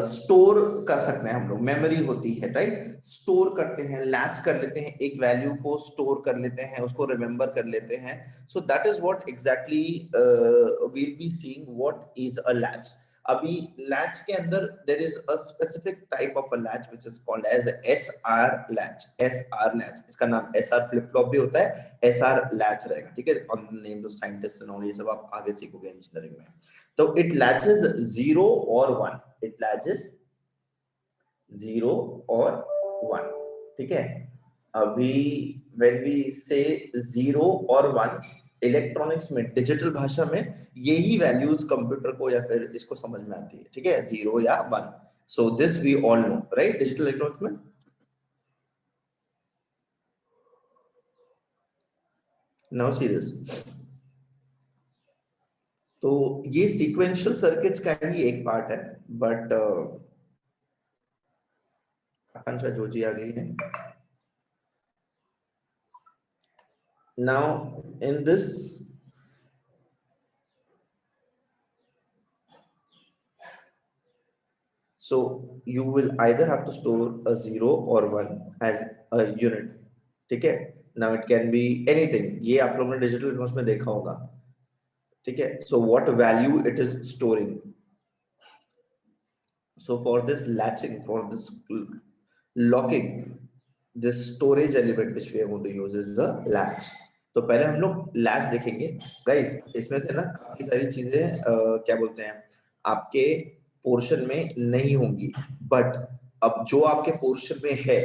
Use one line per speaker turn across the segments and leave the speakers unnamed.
Store कर सकते हैं हम लोग, मेमोरी होती है राइट, स्टोर करते हैं, लैच कर लेते हैं, एक वैल्यू को स्टोर कर लेते हैं, उसको रिमेम्बर कर लेते हैं. So that is what exactly we'll be seeing what is a latch. अभी लैच के अंदर there is a specific type of a latch which is called as SR latch. SR latch, इसका नाम एसआर फ्लिप फ्लॉप भी होता है, SR latch रहेगा, ठीक है. On the name of scientist and all, ये सब आप आगे सीखोगे इंजीनियरिंग में. तो इट लैचेस 0 और 1, इट लैचेस 0 और 1, ठीक है. अभी when we say 0 और 1 इलेक्ट्रॉनिक्स में, डिजिटल भाषा में यही वैल्यूज कंप्यूटर को या फिर इसको समझ में आती है, ठीक है, 0 या 1. So this we all know right, digital electronics में. Now see this. तो ये सीक्वेंशियल सर्किट्स का ही एक पार्ट है, बट आकांक्षा जोजी आ गई है. Now in this, so you will either have to store a 0 or 1 as a unit, ठीक है. Now it can be anything, ये आप लोगों ने डिजिटल इलेक्ट्रॉनिक्स में देखा होगा, ठीक है. So what value it is storing. So for this latching, for this locking, this storage element which we are going to use is the latch. तो पहले हम लोग लैच देखेंगे गाइस. इसमें से ना काफी सारी चीजें क्या बोलते हैं आपके पोर्शन में नहीं होंगी, बट अब जो आपके पोर्शन में है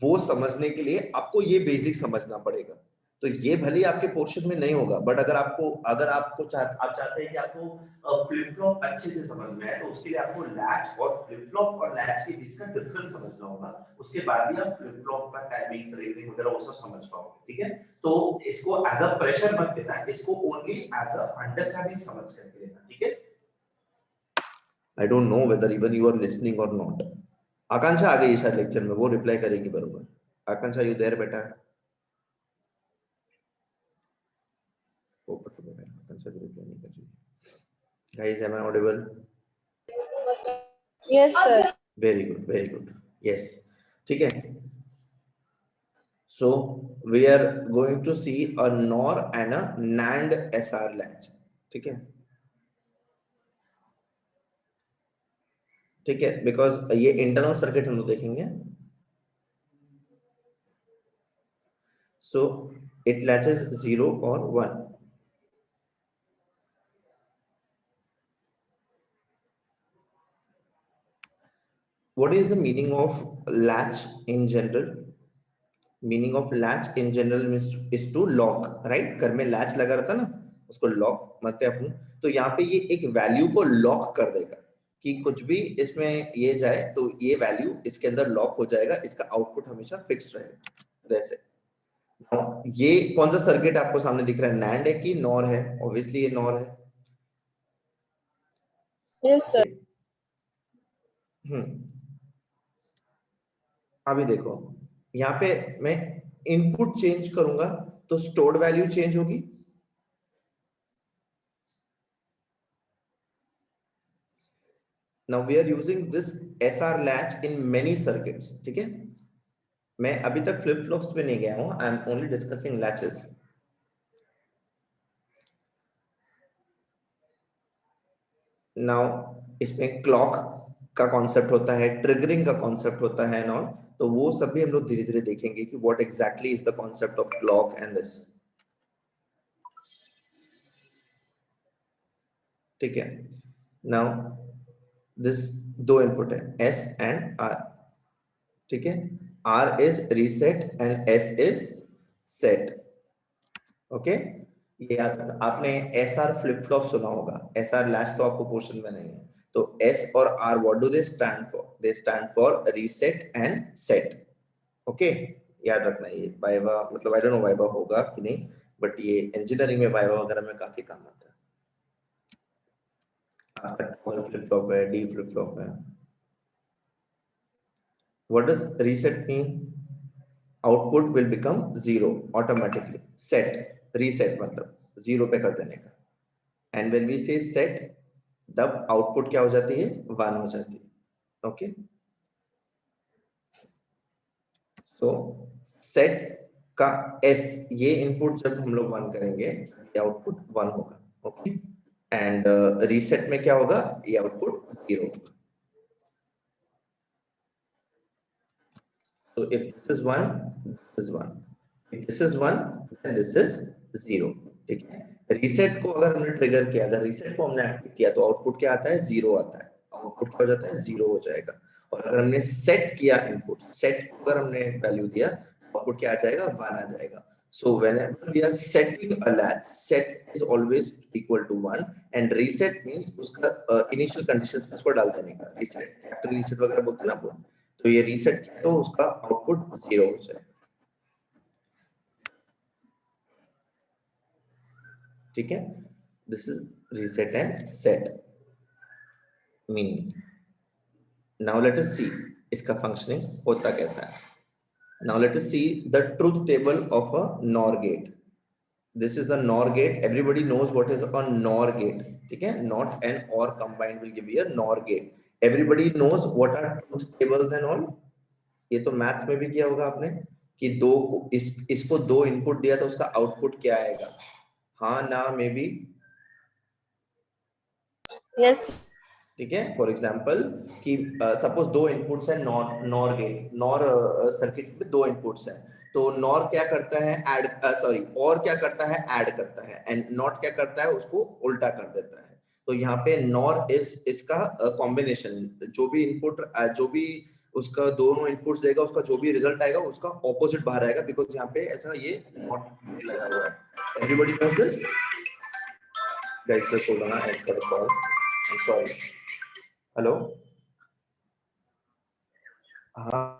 वो समझने के लिए आपको ये बेसिक समझना पड़ेगा. तो ये भले आपके पोर्शन में नहीं होगा, बट अगर आपको आप चाहते हैं कि आपको फ्लिप फ्लॉप अच्छे से समझ में आए, तो उसके लिए आपको लैच और फ्लिप फ्लॉप और लैच के बीच का डिफरेंस समझना होगा. उसके बाद ही आप फ्लिप फ्लॉप का टाइमिंग, ट्रेनिंग वगैरह वो सब समझ पाओगे, ठीक है. तो इसको एज अ प्रेशर मत लेना, इसको ओनली एज अ अंडरस्टैंडिंग समझ करके लेना, ठीक है. I don't know whether even you are listening or not. Akanksha आ गई शायद लेक्चर में, वो रिप्लाई करेगी बरोबर. आकांक्षा यू देयर बेटा? आकांक्षा भी रिप्लाई नहीं कर रही. Guys am I audible?
Yes sir.
Very good, very good. Yes, ठीक है. So we are going to see a NOR and a NAND SR latch, ठीक है, ठीक है. बिकॉज ये इंटरनल सर्किट हम लोग देखेंगे. सो इट लैचेस 0 और 1. What is the meaning of latch in general? Meaning of latch in general is to lock, right? घर में लैच लगा रहता ना, उसको लॉक मानते हैं अपन. तो यहाँ पे ये एक वैल्यू को लॉक कर देगा कि कुछ भी इसमें ये जाए तो ये वैल्यू इसके अंदर लॉक हो जाएगा, इसका आउटपुट हमेशा फिक्स रहेगा. जैसे ये कौन सा सर्किट आपको सामने दिख रहा है, नैंड है कि नॉर है? ऑब्वियसली ये नॉर है.
Yes sir.
अभी देखो यहाँ पे मैं इनपुट चेंज करूंगा तो स्टोर्ड वैल्यू चेंज होगी. Now we are using this SR latch in many circuits, ठीक है. मैं अभी तक फ्लिप फ्लॉप्स पे नहीं गया हूं, I am only discussing latches. Now इसमें क्लॉक का कॉन्सेप्ट होता है, ट्रिगरिंग का कॉन्सेप्ट होता है ना, तो वो सब भी हम लोग धीरे धीरे देखेंगे कि what exactly is the concept of clock and this, ठीक है. नाउ दिस दो इनपुट है एस एंड आर, ठीक है. R is reset and S is set, okay. ये याद रखना. आपने एस आर फ्लिप फ्लॉप सुना होगा, एस आर लैच तो आपको पोर्शन में नहीं है. तो एस और R what do they stand for? They stand for reset and set, okay. याद रखना ये वाइवा, मतलब आई डोंट नो वाइवा होगा कि नहीं, बट ये इंजीनियरिंग में वाइवा वगैरह में काफी काम आता है. आपका फ्लिप फ्लॉप है, डी फ्लिप फ्लॉप है. What does reset mean? Output will become 0 automatically. Set, reset मतलब 0 पे कर देने का. And when we say set, तब output क्या हो जाती है? 1 हो जाती है. ओके, सो सेट का एस, ये इनपुट जब हम लोग 1 करेंगे ये आउटपुट 1 होगा। ओके, एंड रीसेट में क्या होगा, ये आउटपुट 0 होगा। So if this is 1, this is 1. If this is 1, then this is 0. ठीक है, रीसेट को अगर हमने ट्रिगर किया, अगर रीसेट को हमने एक्टिव किया तो आउटपुट क्या आता है, 0 आता है। आउटपुट क्या हो जाता है, 0 हो जाएगा। और अगर हमने सेट किया इनपुट, सेट को अगर हमने वैल्यू दिया, आउटपुट क्या आ जाएगा, 1 आ जाएगा। So whenever we are setting a latch, set is always equal to 1 and reset means उसका initial conditions में उसको डाल देने का, reset, factory reset वगैरह बोलते हैं ना वो। तो ये रीसेट किया तो उसका आउटपुट 0 हो जाएगा। ठीक है, this is reset and set meaning. Now let us see इसका फंक्शनिंग होता कैसा है। Now let us see the truth table of a NOR gate. This is the NOR gate, everybody knows what is a NOR gate. ठीक है, not and or combined will give you a NOR gate. Everybody knows what are truth tables and all. ये तो maths में भी किया होगा आपने कि इसको 2 इनपुट दिया तो उसका आउटपुट क्या आएगा, हाँ ना मे बी।
यस।
ठीक है, फॉर एग्जांपल कि सपोज 2 इनपुट्स है नॉर गेट, नॉर सर्किट में 2 इनपुट्स है, तो नॉर क्या करता है, ऐड, सॉरी और क्या करता है, ऐड करता है, एंड नॉट क्या करता है, उसको उल्टा कर देता है। तो यहाँ पे नॉर इज इसका कॉम्बिनेशन, जो भी इनपुट जो भी उसका दोनों इनपुट्स देगा, उसका जो भी रिजल्ट आएगा उसका ऑपोजिट बाहर आएगा, बिकॉज यहाँ पे ऐसा ये नॉट लगा हुआ है। Everybody knows this guys, just hold on, I have got a call, I am sorry. Hello, हाँ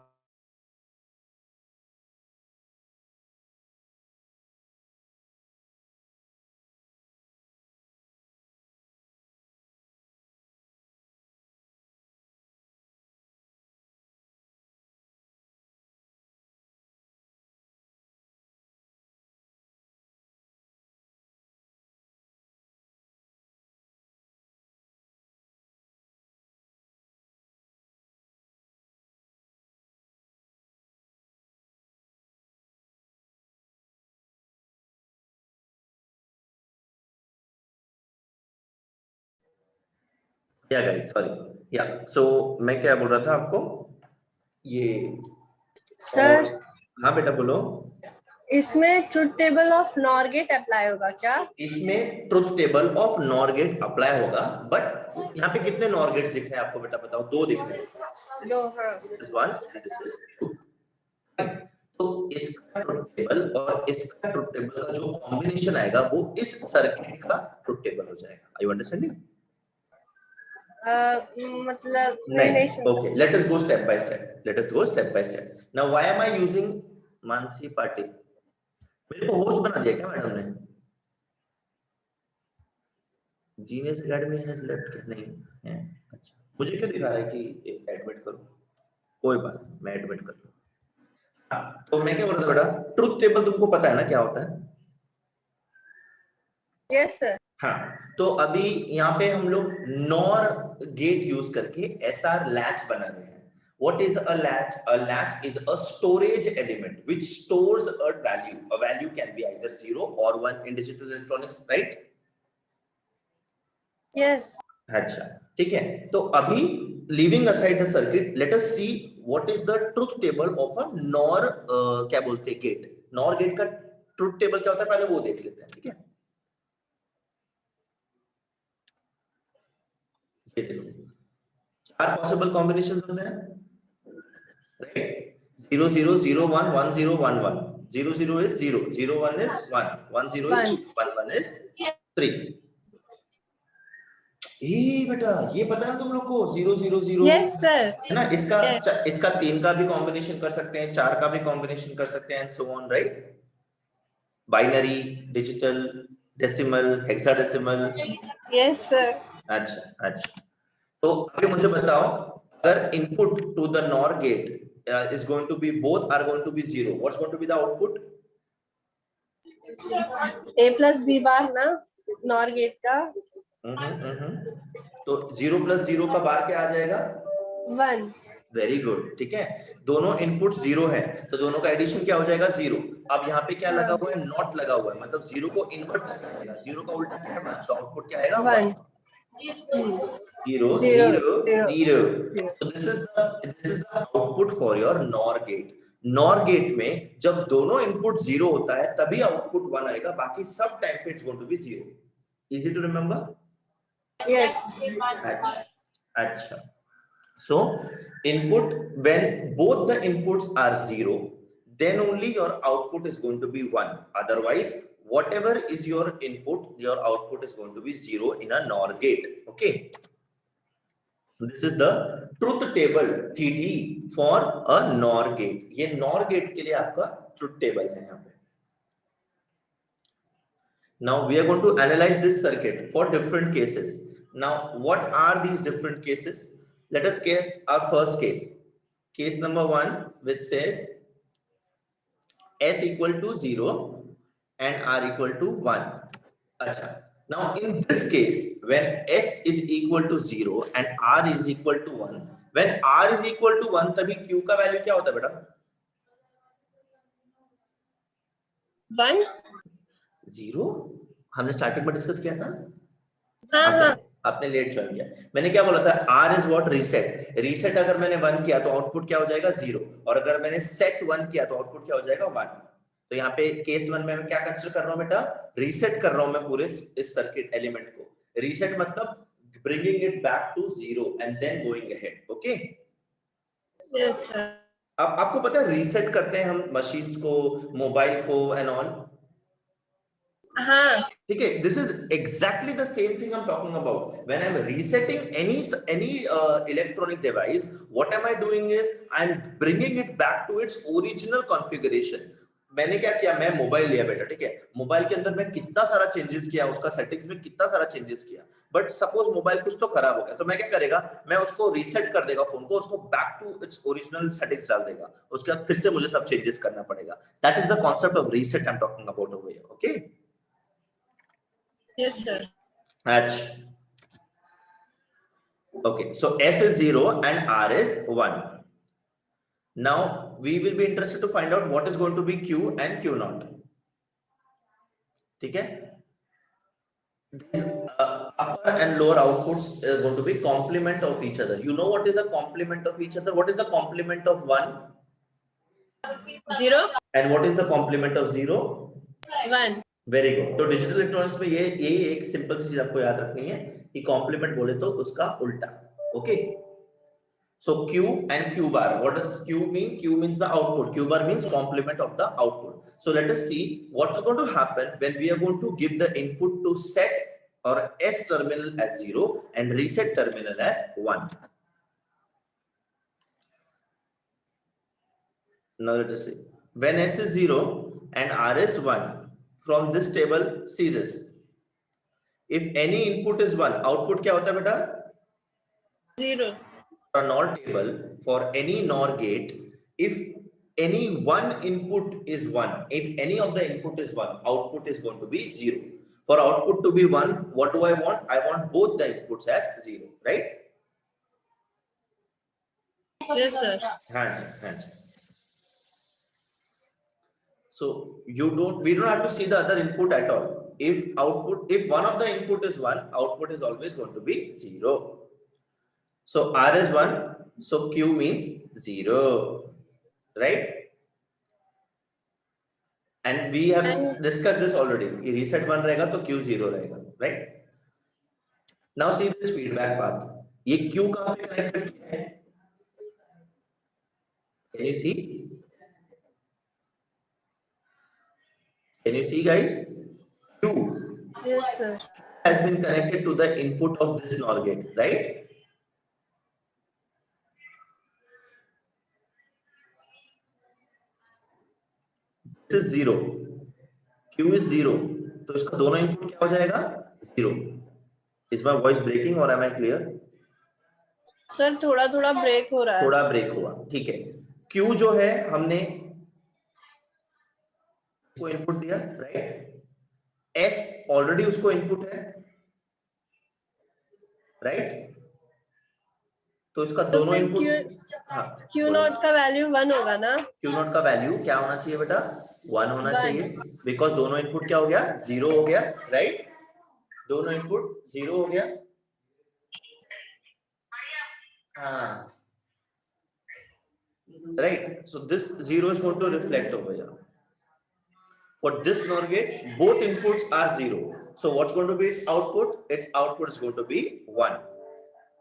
या गाइस सॉरी, या सो मैं क्या बोल रहा था आपको, ये
सर
हाँ बेटा बोलो।
इसमें truth table of NOR gate apply होगा क्या?
इसमें truth table of NOR gate apply होगा, बट यहाँ पे कितने नॉर गेट्स दिख रहे हैं आपको बेटा बताओ? 2 दिख रहे हैं,
2। हाँ,
this is 1 and this is 2। तो इसका ट्रुथ टेबल और इसका ट्रुथ टेबल का जो कॉम्बिनेशन आएगा वो इस सर्किट का ट्रुथ टेबल हो जाएगा। Are you understanding?
मतलब
नहीं,
समझ।
okay, let us go step by step, let us go step by step. Now why am I using Mansi Patil? मेरे को होस्ट बना दिया क्या मैडम ने? जीनियस एकेडमी हैज लेफ्ट क्या? नहीं है, अच्छा मुझे क्यों दिखा रहा है कि एडमिट करो? कोई बात नहीं, मैं एडमिट कर लूँ। हाँ, तो मैं क्या बोल रहा था बेटा, ट्रुथ टेबल तुमको पता है ना क्या होता है?
Yes sir.
हाँ, तो अभी यहाँ पे हम लोग नॉर गेट यूज करके एसआर लैच बना रहे हैं। What is a latch? A latch is a storage element which stores a value. A value can be either 0 or 1 in digital electronics, right?
Yes.
अच्छा, ठीक है, तो अभी leaving aside the circuit, let us see what is the truth table of a NOR क्या बोलते हैं gate. NOR gate का truth table क्या होता है पहले वो देख लेते हैं, ठीक है? ये देखो, 4 पॉसिबल कॉम्बिनेशंस होते हैं, right? 0 0 0 1 1 0 1 1, 0 0 is 0, 0 1 is 1, 1 0 is 2, 1 1 is 3। बेटा ये पता है ना तुम लोग को 0 0 0
यस सर।
है ना, इसका
Yes.
इसका 3 का भी कॉम्बिनेशन कर सकते हैं, 4 का भी कॉम्बिनेशन कर सकते हैं, and so on, right? Binary, digital, decimal, hexadecimal.
Yes sir.
अच्छा अच्छा, तो अभी मुझे बताओ, अगर input to the NOR gate is going to be, both are going to be 0, what's going to be the output?
a plus B bar ना, NOR gate का।
तो 0 + 0 का बार क्या आ जाएगा?
1.
वेरी गुड, ठीक है। दोनों इनपुट 0 है तो दोनों का एडिशन क्या हो जाएगा 0। अब यहाँ पे क्या लगा हुआ है, नॉट लगा हुआ है, मतलब 0 को इन्वर्ट कर देगा। 0 का उल्टा क्या है 1, तो आउटपुट क्या आएगा 1. 0 0 0. So this is the output for your NOR gate. NOR gate में जब दोनों इनपुट 0 होता है तभी आउटपुट 1 आएगा, बाकी सब टाइम पे it's going to be 0. Easy to remember?
Yes.
अच्छा. So input, when both the inputs are 0, then only your output is going to be 1. Otherwise, whatever is your input, your output is going to be 0 in a NOR gate. Okay. This is the truth table TT for a NOR gate. ये NOR gate के लिए आपका truth table है यहाँ पे. Now we are going to analyze this circuit for different cases. Now what are these different cases? Let us get our first case. Case number 1, which says S equal to 0 and R equal to 1. Achha. Now in this case, when S is equal to 0 and R is equal to 1, when R is equal to 1, तभी Q का value क्या होता है बेटा?
1.
0. हमने starting में discuss किया था.
हाँ.
आपने लेट ज्वाइन किया. मैंने क्या बोला था, R is what reset. Reset अगर मैंने 1 किया तो आउटपुट क्या हो जाएगा 0, और अगर मैंने सेट 1 किया तो आउटपुट क्या हो जाएगा 1. तो यहाँ पे केस 1 में मैं क्या कंसीडर कर रहा हूँ बेटा, रीसेट कर रहा हूँ मैं पूरे इस सर्किट एलिमेंट को. रीसेट मतलब bringing it back to 0 and then going ahead. Okay.
Yes sir.
अब आपको पता है रीसेट करते हैं हम मशीन्स को, मोबाइल को एंड ऑल.
हाँ.
ठीक है. This is exactly the same thing I'm talking about. When I'm resetting any electronic device, what am I doing is I'm bringing it back to its original configuration. मैंने क्या किया, मैं mobile लिया बेटा, ठीक है. मोबाइल के अंदर मैं कितना सारा चेंजेस किया, उसका सेटिंग्स में कितना सारा चेंजेस किया, बट सपोज मोबाइल कुछ तो खराब हो गया, तो मैं क्या करेगा, मैं उसको रीसेट कर देगा फोन को, उसको back to its original settings डाल देगा. उसके बाद फिर से मुझे सब चेंजेस करना पड़ेगा. That is the concept of reset I am talking about over here. Okay.
Yes sir.
Okay, so S is 0 and R is 1. Now we will be interested to find out what is going to be Q and Q naught. ठीक है. Upper and lower outputs is going to be complement of each other. You know what is a complement of each other? What is the complement of 1?
0.
And what is the complement of 0?
1.
Very good. तो digital electronics में ये एक simple सी चीज आपको याद रखनी है कि कॉम्प्लीमेंट बोले तो उसका उल्टा. Okay. So Q and Q bar. What does Q mean? Q means the output. Q bar means complement of the output. So let us see what is going to happen when we are going to give the input to set or S terminal as 0 and reset terminal as 1. Now let us see. When S is 0 and R is 1, from this table, see this. If any input is 1, output क्या होता है बेटा?
0.
For a NOR table, for any NOR gate, if any one input is 1, if any of the input is 1, output is going to be 0. For output to be 1, what do I want? I want both the inputs as 0, right?
Yes sir.
Hands. So we don't have to see the other input at all. If one of the input is 1, output is always going to be 0. So R is 1, so Q means 0, right? And we have discussed this already. Reset 1 रहेगा तो Q 0 रहेगा, right? Now see this feedback path. ये Q कहाँ पे connected है? Can you see? Can you see, guys? Q
Yes sir.
has been connected to the input of this NOR gate, right? This is 0. Q is 0. तो इसका दोनों input क्या हो जाएगा? 0. Is my voice breaking or am I clear?
Sir थोड़ा थोड़ा break हो रहा है.
थोड़ा ब्रेक हुआ, ठीक है. Q जो है हमने को इनपुट दिया, राइट? S ऑलरेडी उसको इनपुट है, राइट? तो इसका
तो
दोनों
फिर
इनपुट, हाँ
क्यू नॉट का वैल्यू 1 होगा ना?
क्यू नॉट का वैल्यू क्या होना चाहिए बेटा? 1 होना
1
चाहिए, बिकॉज दोनों इनपुट क्या हो गया? 0 हो गया, राइट? दोनों इनपुट 0 हो गया। हाँ, right? So this 0 is going to reflect over here. For this NOR gate, both inputs are 0. So what's going to be its output? Its output is going to be 1.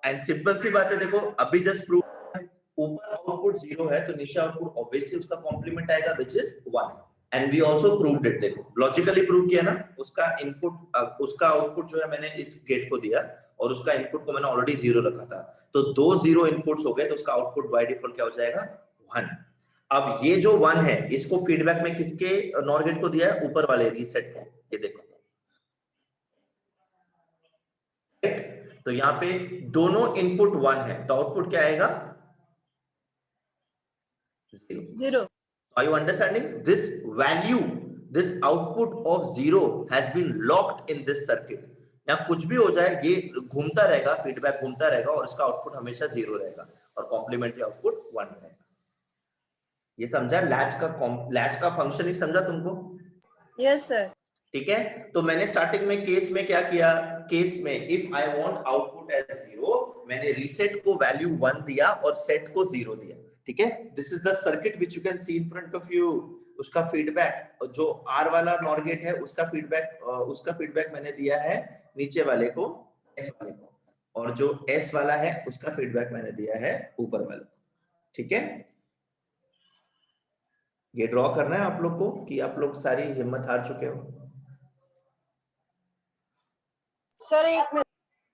And simple सी बात है, देखो अभी just prove, ऊपर output 0 है तो नीचे output obviously उसका complement आएगा which is 1. And we also proved it, देखो लॉजिकली प्रूव किया ना, उसका इनपुट उसका आउटपुट जो है मैंने इस गेट को दिया और उसका इनपुट को मैंने ऑलरेडी 0 रखा था, तो दो 0 इनपुट्स हो गए तो उसका आउटपुट बाय डिफॉल्ट क्या हो जाएगा? 1. अब ये जो 1 है इसको फीडबैक में किसके नॉर गेट को दिया है? ऊपर वाले रीसेट को, ये देखो, तो यहाँ पे दोनों इनपुट 1 है तो आउटपुट क्या आएगा?
0.
Are you understanding? This value, this output of 0 has been locked in this circuit. यहाँ कुछ भी हो जाए ये घूमता रहेगा, फीडबैक घूमता रहेगा और इसका आउटपुट हमेशा 0 रहेगा और कॉम्प्लीमेंट्री आउटपुट 1 रहेगा। ये समझा? लैच का फंक्शन ही समझा तुमको?
Yes sir.
ठीक है, तो मैंने स्टार्टिंग में केस में क्या किया? केस में if I want output as 0, मैंने रीसेट को वैल्यू 1 दिया और सेट को 0 दिया। ठीक है, this is the circuit which you can see in front of you. उसका फीडबैक जो आर वाला नॉर गेट है उसका फीडबैक मैंने दिया है नीचे वाले को, एस वाले को, और जो एस वाला है उसका फीडबैक मैंने दिया है ऊपर वाले को। ठीक है, ये ड्रॉ करना है आप लोग को कि आप लोग सारी हिम्मत हार चुके हो?
सर एक मिनट।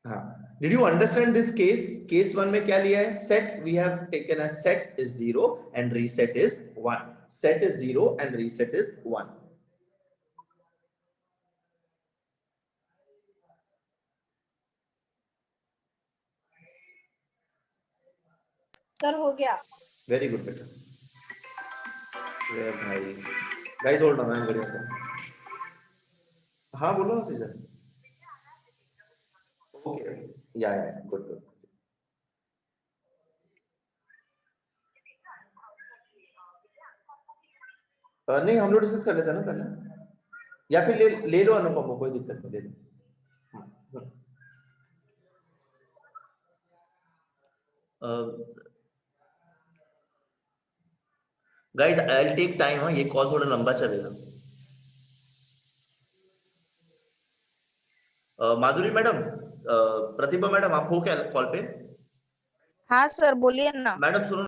हाँ, did you understand this case? Case 1 में क्या लिया है? Set we have taken a set is 0 and reset is 1. Set is 0 and reset is 1.
Sir हो गया।
वेरी गुड बेटा। भाई guys hold on, I am very okay. हाँ बोलो ना सीजन। Okay, yeah good good. नहीं हम लोग डिस्कस कर लेते हैं ना पहले, या फिर ले लो अनुपम को, कोई दिक्कत नहीं, ले लो। Guys I will take time, ये कॉल थोड़ा लंबा चलेगा। माधुरी मैडम, प्रतिभा मैडम, आप हो क्या कॉल पे?
हाँ सर बोलिए ना।
मैडम सुनो